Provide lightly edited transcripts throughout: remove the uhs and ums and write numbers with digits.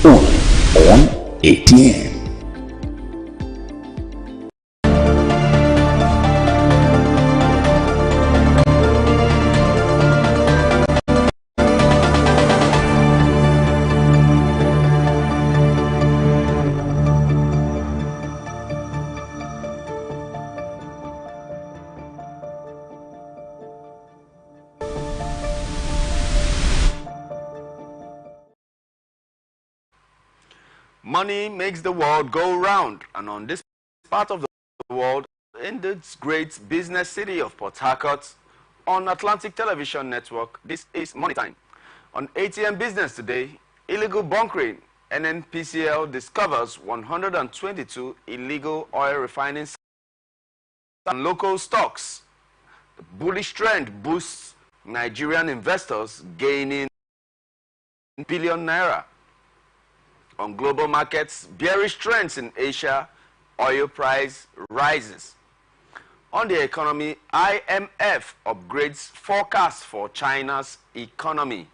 only on ATN. Money makes the world go round, and on this part of the world, in this great business city of Port Harcourt, on Atlantic Television Network, this is Money Time. On ATN Business today, illegal bunkering. NNPCL discovers 122 illegal oil refining and local stocks. The bullish trend boosts Nigerian investors gaining billion naira. On global markets, bearish trends in Asia, oil price rises. On the economy, IMF upgrades forecast for China's economy.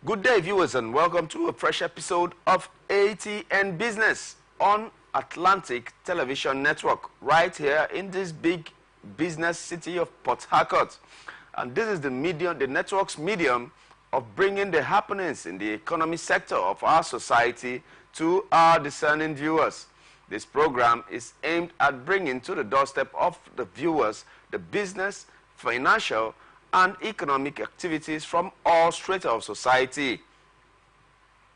Good day, viewers, and welcome to a fresh episode of ATN Business on Atlantic Television Network, right here in this big business city of Port Harcourt. And this is the medium, the network's medium of bringing the happenings in the economy sector of our society to our discerning viewers. This program is aimed at bringing to the doorstep of the viewers the business, financial, and economic activities from all strata of society.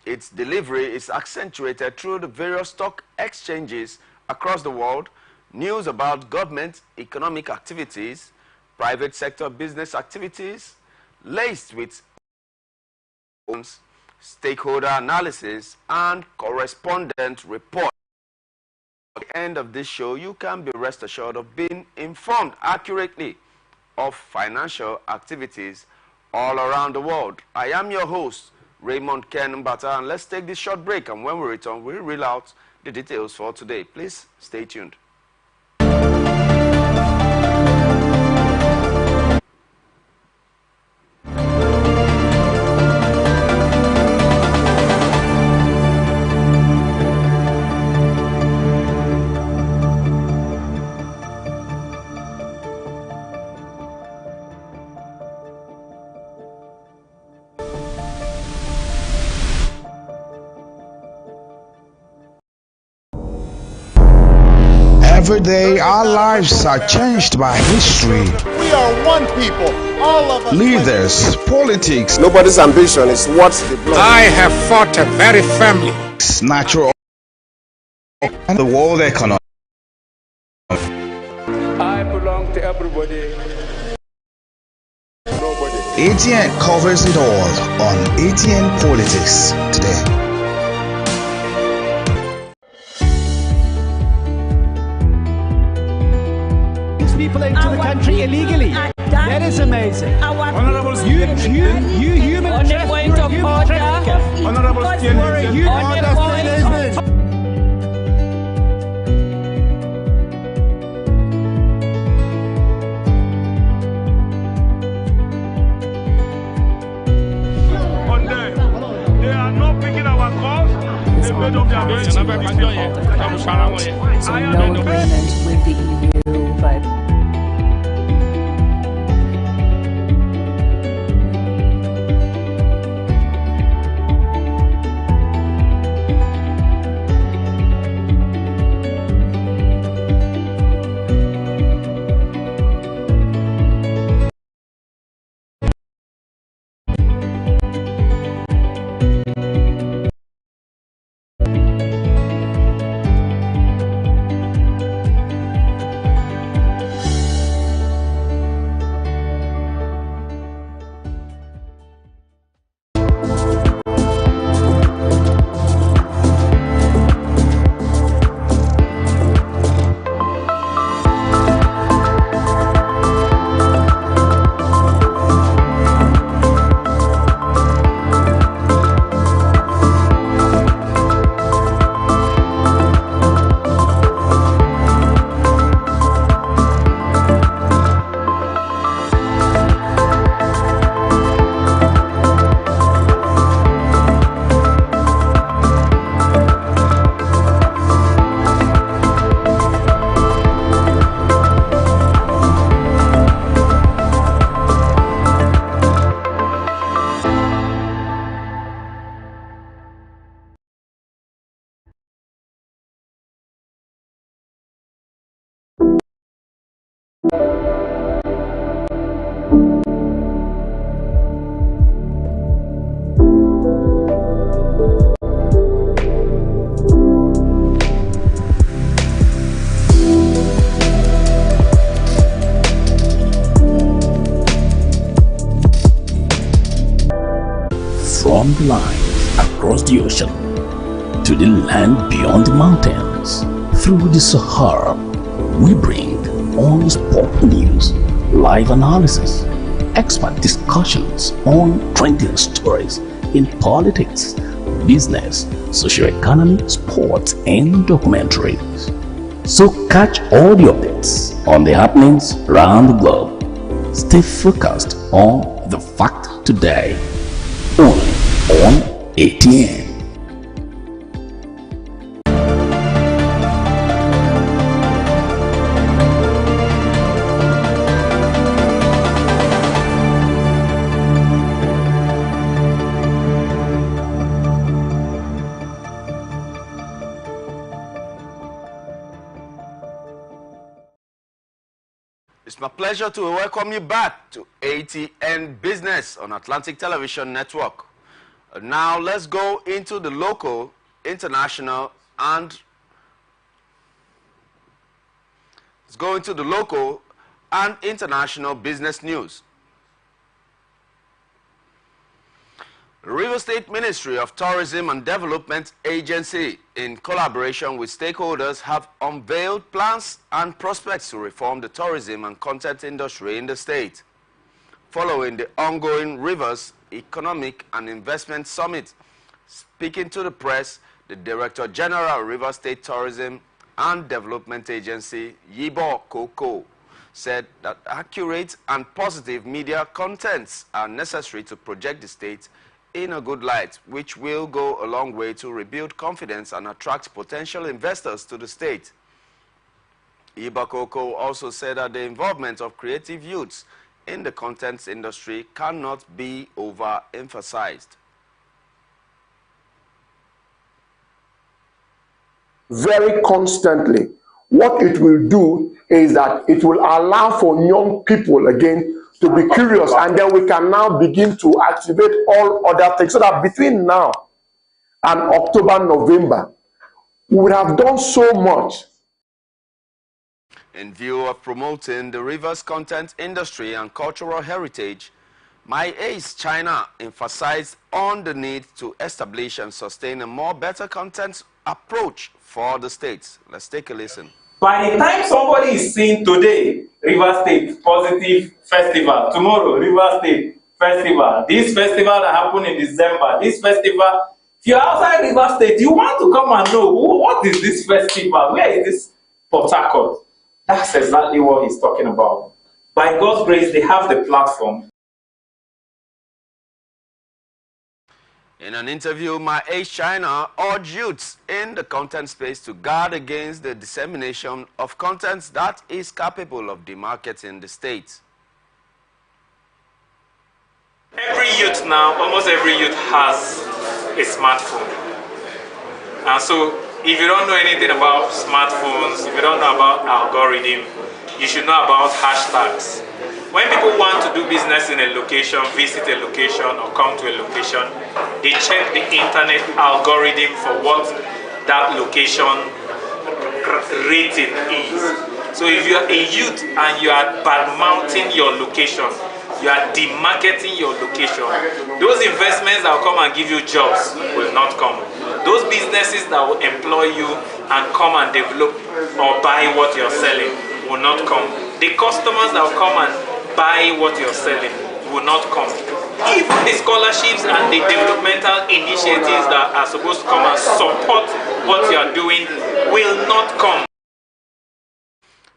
Its delivery is accentuated through the various stock exchanges across the world, news about government economic activities, private sector business activities, laced with stakeholder analysis and correspondent report. At the end of this show, you can be rest assured of being informed accurately of financial activities all around the world. I am your host, Raymond Ken Mbata, and let's take this short break, and when we return, we'll reel out the details for today. Please stay tuned. Every day, our lives are changed by history. We are one people, all of us. Leaders, politics, Nobody's ambition is what's the blood. I have fought a very firmly. natural, and the world economy. I belong to everybody. Nobody. ATN covers it all on ATN Politics today. People into the country illegally. That is amazing. Honorable You human trafficker. Honorable You understand. on them. They are not picking our calls. They made up their minds. So no agreement with the EU, but across the ocean to the land beyond the mountains. Through the Sahara, we bring on-spot news, live analysis, expert discussions on trending stories in politics, business, socio-economy, sports, and documentaries. So catch all the updates on the happenings around the globe. Stay focused on the fact today, only on ATN. It's my pleasure to welcome you back to ATN Business on Atlantic Television Network. Now let's go into the local, international, and business news. The River State Ministry of Tourism and Development Agency, in collaboration with stakeholders, have unveiled plans and prospects to reform the tourism and content industry in the state. Following the ongoing Rivers Economic and Investment Summit, speaking to the press, the Director General, River State Tourism and Development Agency, Yibo Koko, said that accurate and positive media contents are necessary to project the state in a good light, which will go a long way to rebuild confidence and attract potential investors to the state. Ibakoko also said that the involvement of creative youths in the contents industry cannot be overemphasized. Very constantly, what it will do is that it will allow for young people again to be curious, and then we can now begin to activate all other things, so that between now and October, November, we would have done so much. In view of promoting the river's content industry and cultural heritage, My Ace China emphasized on the need to establish and sustain a more better content approach for the states. Let's take a listen. By the time somebody is seeing today, River State Positive Festival, tomorrow, River State Festival, this festival that happened in December, this festival, if you're outside River State, you want to come and know, what is this festival? Where is this Port Harcourt? That's exactly what he's talking about. By God's grace, they have the platform. In an interview, My Ace China urged youths in the content space to guard against the dissemination of content that is capable of demarketing the state. Every youth now, almost every youth has a smartphone. And so, if you don't know anything about smartphones, if you don't know about algorithm, you should know about hashtags. When people want to do business in a location, visit a location, or come to a location, they check the internet algorithm for what that location rating is. So if you are a youth and you are bad-mouthing your location, you are demarketing your location, those investments that will come and give you jobs will not come. Those businesses that will employ you and come and develop or buy what you're selling will not come. The customers that will come and buy what you're selling will not come. Even the scholarships and the developmental initiatives that are supposed to come and support what you're doing will not come.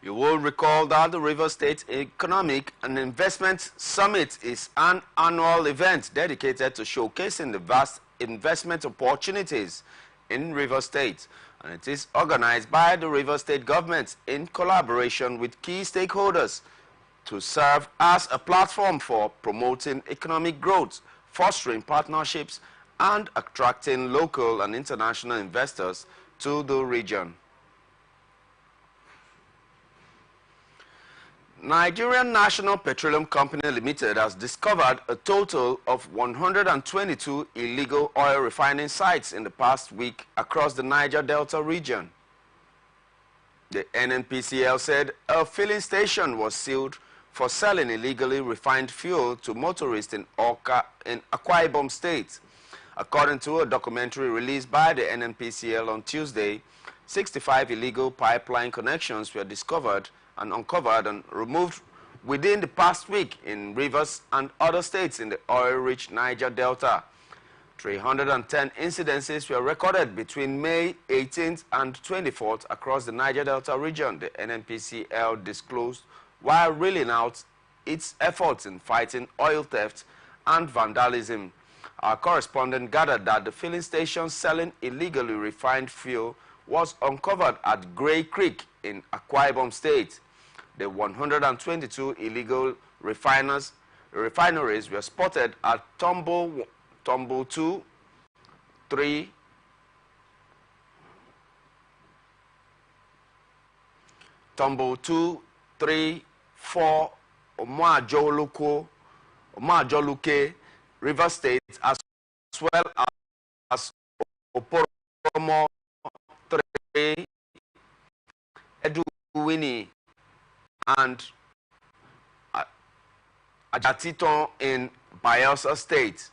You will recall that the River State Economic and Investment Summit is an annual event dedicated to showcasing the vast investment opportunities in River State, and it is organized by the River State government in collaboration with key stakeholders to serve as a platform for promoting economic growth, fostering partnerships, and attracting local and international investors to the region. Nigerian National Petroleum Company Limited has discovered a total of 122 illegal oil refining sites in the past week across the Niger Delta region. The NNPCL said a filling station was sealed for selling illegally refined fuel to motorists in Akwa Ibom State. According to a documentary released by the NNPCL on Tuesday, 65 illegal pipeline connections were discovered and uncovered and removed within the past week in Rivers and other states in the oil-rich Niger Delta. 310 incidences were recorded between May 18th and 24th across the Niger Delta region, the NNPCL disclosed, while reeling out its efforts in fighting oil theft and vandalism. Our correspondent gathered that the filling station selling illegally refined fuel was uncovered at Grey Creek in Akwa Ibom State. The 122 illegal refineries were spotted at Tombo 2, 3, Tombo 2, 3, 4, Omajoluke, River State, as well as Oporomo 3, Eduwini, and Ajatiton in Bayelsa State.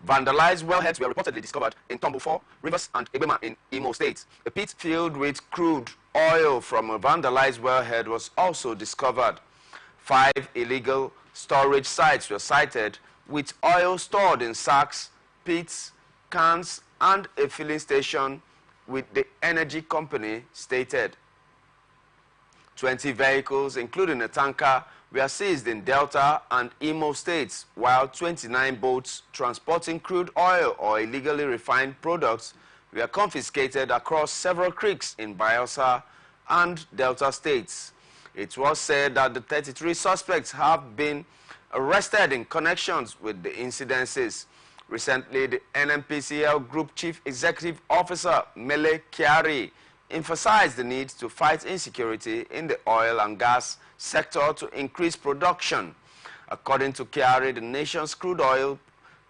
Vandalized wellheads were reportedly discovered in Tombo 4, Rivers, and Ebema in Imo State. A pit filled with crude oil from a vandalized wellhead was also discovered. 5 illegal storage sites were cited with oil stored in sacks, pits, cans, and a filling station with the energy company stated. 20 vehicles, including a tanker, were seized in Delta and Imo states, while 29 boats transporting crude oil or illegally refined products were confiscated across several creeks in Bayelsa and Delta states. It was said that the 33 suspects have been arrested in connections with the incidences. Recently, the NNPCL Group Chief Executive Officer Mele Kyari emphasized the need to fight insecurity in the oil and gas sector to increase production. According to Kyari, the nation's crude oil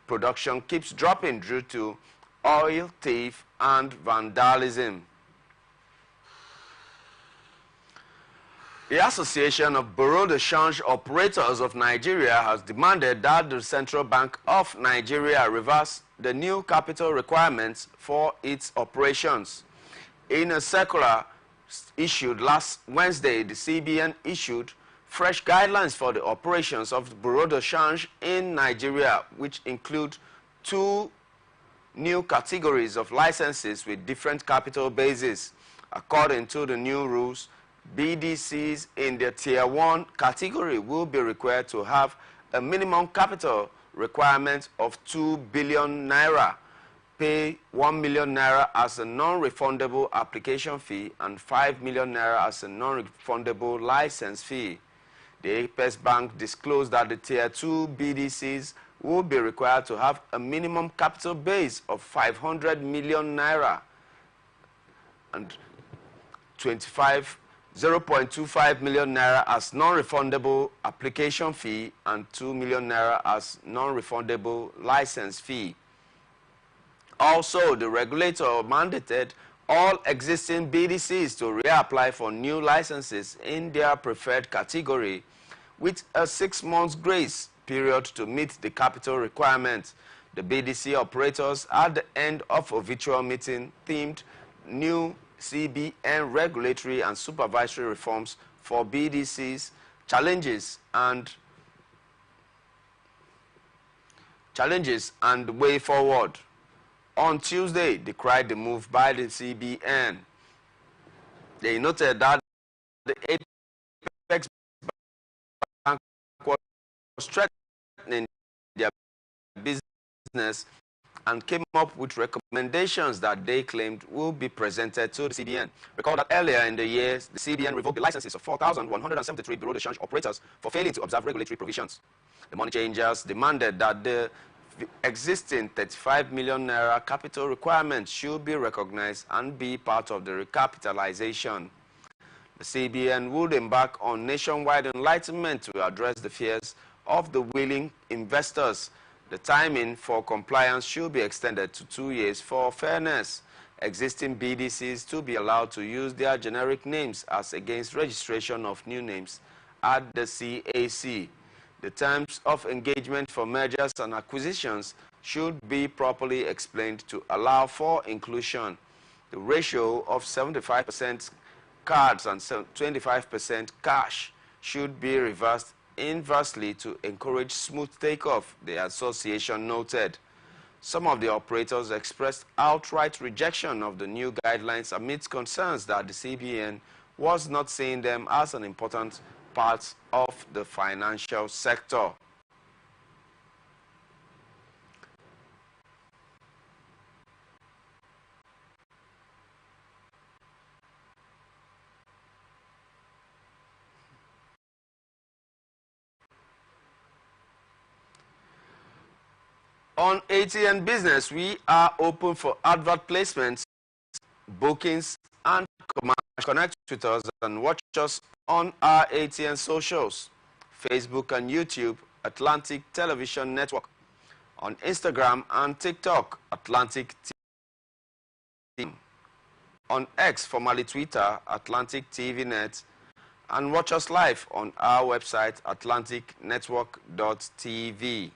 production keeps dropping due to oil theft and vandalism. The Association of Bureau de Change Operators of Nigeria has demanded that the Central Bank of Nigeria reverse the new capital requirements for its operations. In a circular issued last Wednesday, the CBN issued fresh guidelines for the operations of the Bureau de Change in Nigeria, which include 2 new categories of licenses with different capital bases. According to the new rules, BDCs in the Tier 1 category will be required to have a minimum capital requirement of 2 billion naira, pay 1 million naira as a non-refundable application fee and 5 million naira as a non-refundable license fee. The Apex Bank disclosed that the Tier 2 BDCs will be required to have a minimum capital base of 500 million naira and 0.25 million naira as non-refundable application fee and 2 million naira as non-refundable license fee. Also, the regulator mandated all existing BDCs to reapply for new licenses in their preferred category with a 6-month grace period to meet the capital requirements. The BDC operators at the end of a virtual meeting themed new CBN regulatory and supervisory reforms for BDCs, challenges and way forward. On Tuesday, they cried the move by the CBN. They noted that the Apex Bank was strengthening their business and came up with recommendations that they claimed will be presented to the CBN. Recall that earlier in the year, the CBN revoked the licenses of 4,173 Bureau de Change operators for failing to observe regulatory provisions. The money changers demanded that the existing 35 million naira capital requirements should be recognized and be part of the recapitalization. The CBN would embark on nationwide enlightenment to address the fears of the willing investors. The timing for compliance should be extended to 2 years for fairness. Existing BDCs to be allowed to use their generic names as against registration of new names at the CAC. The terms of engagement for mergers and acquisitions should be properly explained to allow for inclusion. The ratio of 75% cards and 25% cash should be reversed inversely to encourage smooth takeoff, the association noted. Some of the operators expressed outright rejection of the new guidelines amidst concerns that the CBN was not seeing them as an important part of the financial sector. On Atn Business, we are open for advert placements, bookings, and connect with us and watch us on our Atn socials, Facebook and YouTube, Atlantic Television Network, on Instagram and TikTok, Atlantic TV, on X, formerly Twitter, Atlantic TV Net, and watch us live on our website, atlanticnetwork.tv.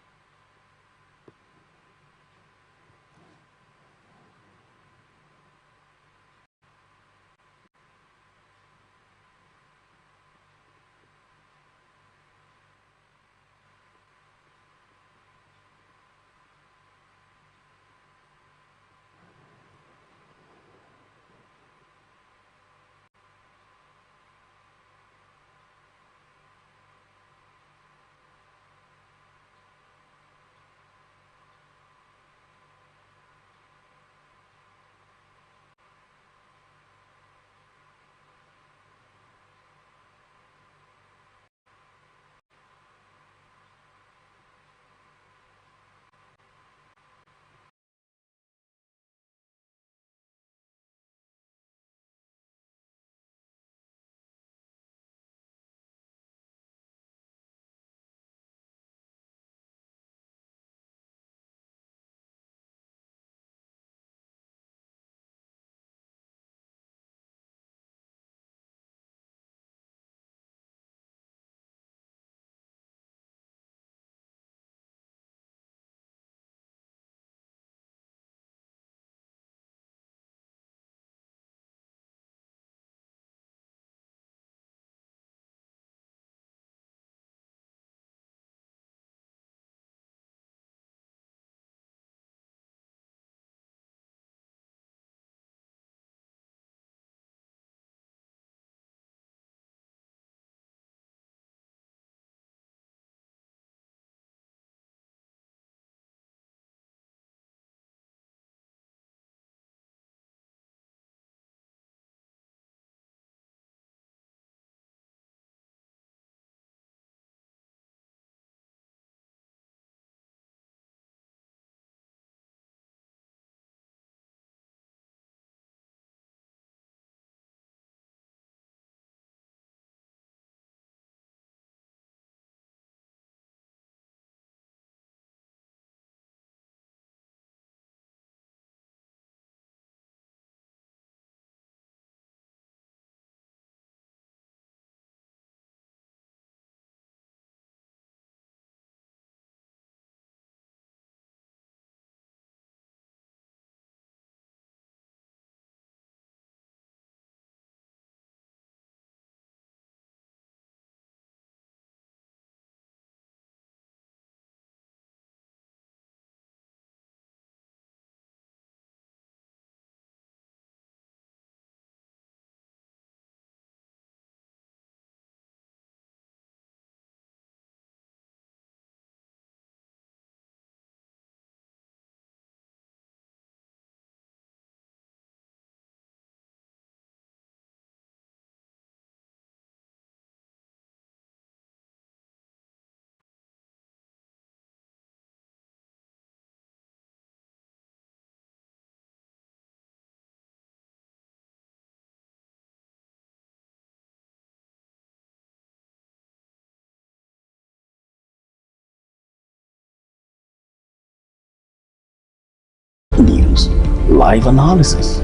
News, live analysis,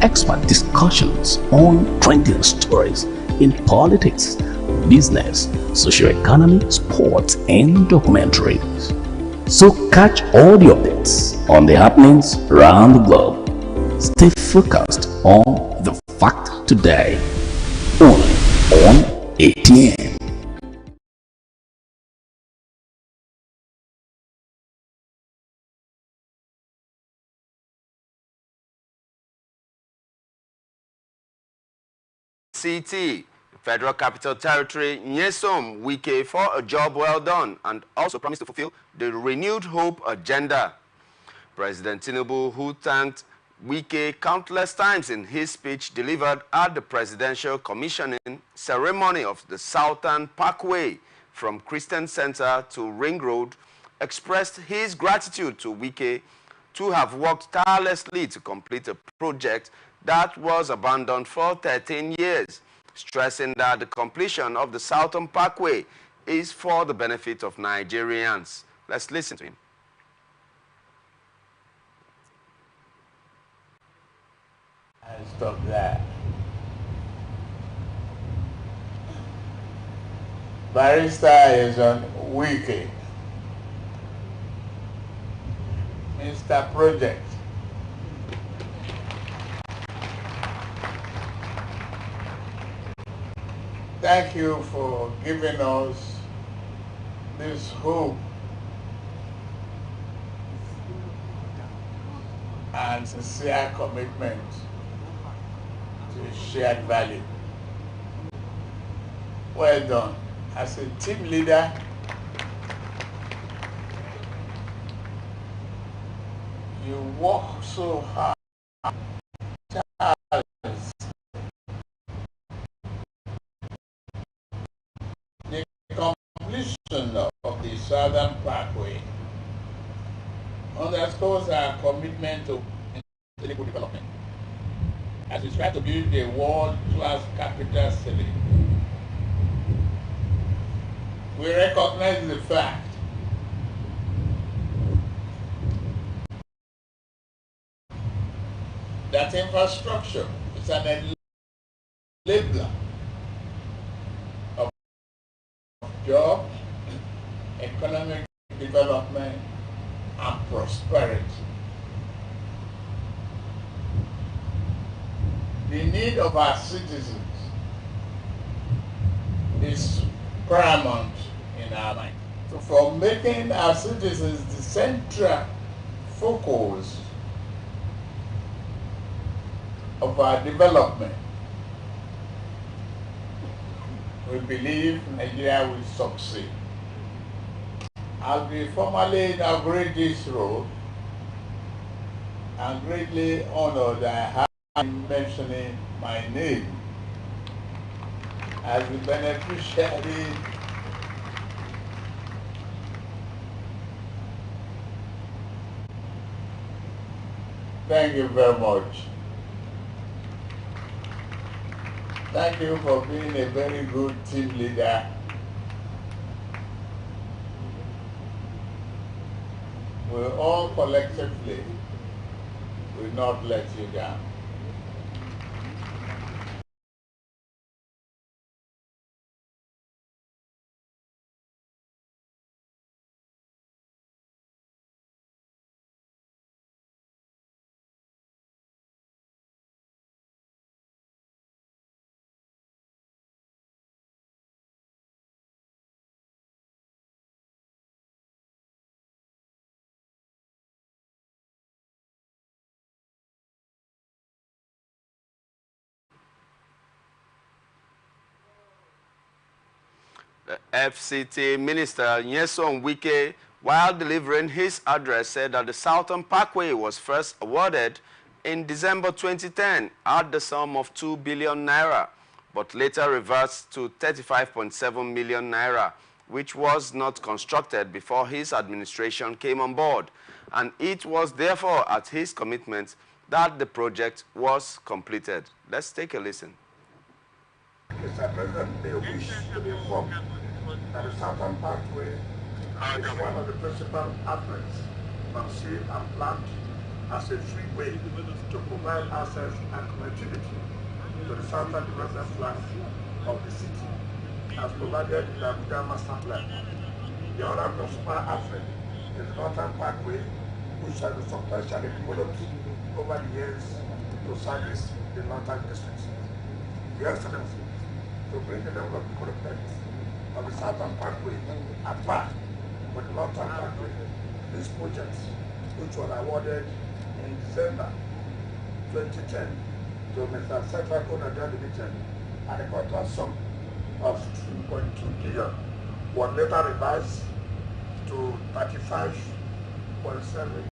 expert discussions on trending stories in politics, business, socio-economy, sports, and documentaries. So catch all the updates on the happenings around the globe. Stay focused on the fact today, only on ATN. CT, Federal Capital Territory, Nyesom Wike for a job well done and also promised to fulfill the renewed hope agenda. President Tinubu, who thanked Wike countless times in his speech delivered at the presidential commissioning ceremony of the Southern Parkway from Christian Center to Ring Road, expressed his gratitude to Wike to have worked tirelessly to complete a project that was abandoned for 13 years, stressing that the completion of the Southern Parkway is for the benefit of Nigerians. Let's listen to him. And stop that. Barrister is on Wiki. Mr. Project. Thank you for giving us this hope and sincere commitment to shared value. Well done. As a team leader, you work so hard. The completion of the Southern Parkway underscores our commitment to intellectual development as we try to build a world-class capital city. We recognize the fact that infrastructure is an enabler of jobs, economic development, and prosperity. The need of our citizens is paramount in our mind. So for making our citizens the central focus of our development, we believe Nigeria will succeed. As we formally inaugurate this road, I'm greatly honored that I have been mentioning my name as the beneficiary Thank you very much. Thank you for being a very good team leader. We all collectively will not let you down. The FCT Minister Nyesom Wike, while delivering his address, said that the Southern Parkway was first awarded in December 2010 at the sum of 2 billion naira, but later reversed to 35.7 million naira, which was not constructed before his administration came on board. And it was therefore at his commitment that the project was completed. Let's take a listen. Mr. President, they wish to be informed that the Southern Parkway is one of the principal outlets conceived and planned as a freeway to provide access and connectivity to the southern development flank of the city, as provided in the Abuja Master Plan. The other principal outlet the Northern Parkway, which has been substantially developed over the years to service the Northern District. Your Excellency, to bring the level of development of the Southern Parkway at par with the Northern Parkway, these projects, which were awarded in December 2010 to Mr. Central Nigeria Limited at a contract sum of 2.2 billion, was later revised to 35.7